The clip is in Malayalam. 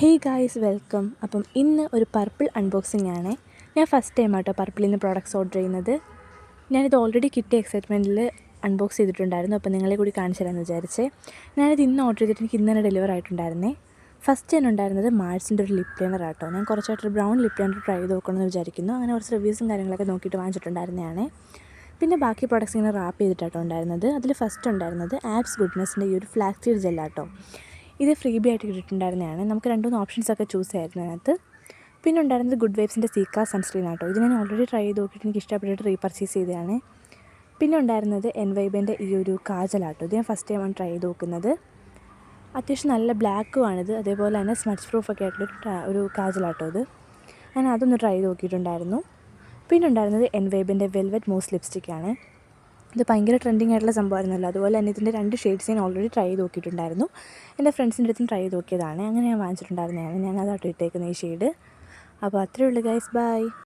Hey guys welcome. അപ്പം ഇന്ന് ഒരു പർപ്പിൾ അൺബോക്സിംഗ് ആണ്. ഞാൻ ഫസ്റ്റ് ടൈം ആട്ടോ പർപ്പിളിൽ നിന്ന് പ്രോഡക്റ്റ്സ് ഓർഡർ ചെയ്യുന്നത്. ഞാനിത് ഓൾറെഡി കിട്ടിയ എക്സൈറ്റ്മെൻറ്റിൽ അൺബോക്സ് ചെയ്തിട്ടുണ്ടായിരുന്നു. അപ്പോൾ നിങ്ങളെ കൂടി കാണിച്ചു തരാമെന്ന് വിചാരിച്ചേ. ഞാനിത് ഇന്ന് ഓർഡർ ചെയ്തിട്ട് എനിക്ക് ഇന്ന് തന്നെ ഡെലിവർ ആയിട്ടുണ്ടായിരുന്നേ. ഫസ്റ്റ് ഞാൻ ഉണ്ടായിരുന്നത് മാർസിൻ്റെ ഒരു ലിപ് ലൈനർ ആട്ടോ. ഞാൻ കുറച്ചായിട്ടൊരു ബ്രൗൺ ലിപ് ലൈനർ ട്രൈ ചെയ്ത് നോക്കണമെന്ന് വിചാരിക്കുന്നു. അങ്ങനെ കുറച്ച് റിവ്യൂസും കാര്യങ്ങളൊക്കെ നോക്കിയിട്ട് വാങ്ങിച്ചിട്ടുണ്ടായിരുന്നതാണ്. പിന്നെ ബാക്കി പ്രോഡക്റ്റ്സ് ഇങ്ങനെ റാപ്പ് ചെയ്തിട്ടാട്ടോ ഉണ്ടായിരുന്നത്. അതിൽ ഫസ്റ്റ് ഉണ്ടായിരുന്നത് ആബ്സ് ഗുഡ്നെസ്സിൻ്റെ ഈ ഒരു ഫ്ലാക്സ് സീഡ് ജെല്ലാട്ടോ. ഇത് ഫ്രീ ബി ആയിട്ട് കിട്ടിയിട്ടുണ്ടായിരുന്നതാണ്. നമുക്ക് 2-3 ഓപ്ഷൻസൊക്കെ ചൂസ് ചെയ്യായിരുന്നു അതിനകത്ത്. പിന്നെ ഉണ്ടായിരുന്നത് ഗുഡ് വൈബ്സിൻ്റെ സീക്ക സൺസ്ക്രീൻ ആട്ടോ. ഇത് ഞാൻ ഓൾറെഡി ട്രൈ ചെയ്ത് നോക്കിയിട്ട് എനിക്ക് ഇഷ്ടപ്പെട്ടിട്ട് റീപർച്ചേസ് ചെയ്തതാണ്. പിന്നെ ഉണ്ടായിരുന്നത് എൻവൈബിൻ്റെ ഈ ഒരു കാജലാട്ടോ. ഇത് ഞാൻ ഫസ്റ്റ് ടൈമാണ് ട്രൈ ചെയ്ത് നോക്കുന്നത്. അത്യാവശ്യം നല്ല ബ്ലാക്കുമാണിത്. അതേപോലെ തന്നെ സ്മച്ച് പ്രൂഫൊക്കെ ആയിട്ടുള്ള ഒരു കാജലാട്ടോ ഇത്. ഞാൻ അതൊന്ന് ട്രൈ ചെയ്ത് നോക്കിയിട്ടുണ്ടായിരുന്നു. പിന്നെ ഉണ്ടായിരുന്നത് എൻവൈബിൻ്റെ വെൽവെറ്റ് മൂസ് ലിപ്സ്റ്റിക്കാണ്. ഇത് ഭയങ്കര ട്രെൻഡിങ് ആയിട്ടുള്ള സംഭവമായിരുന്നല്ലോ. അതുപോലെ തന്നെ ഇതിൻ്റെ 2 ഷെയ്ഡ്സ് ഞാൻ ഓൾറെഡി ട്രൈ ചെയ്ത് നോക്കിയിട്ടുണ്ടായിരുന്നു. എൻ്റെ ഫ്രണ്ട്സിൻ്റെ അടുത്തും ട്രൈ ചെയ്ത് നോക്കിയതാണ്. അങ്ങനെ ഞാൻ വാങ്ങിച്ചിട്ടുണ്ടായിരുന്നതാണ്. ഞാനതാട്ടോ ഇട്ടേക്കുന്ന ഈ ഷെയ്ഡ്. അപ്പോൾ അത്രയേ ഉള്ളൂ ഗൈസ്. ബൈ.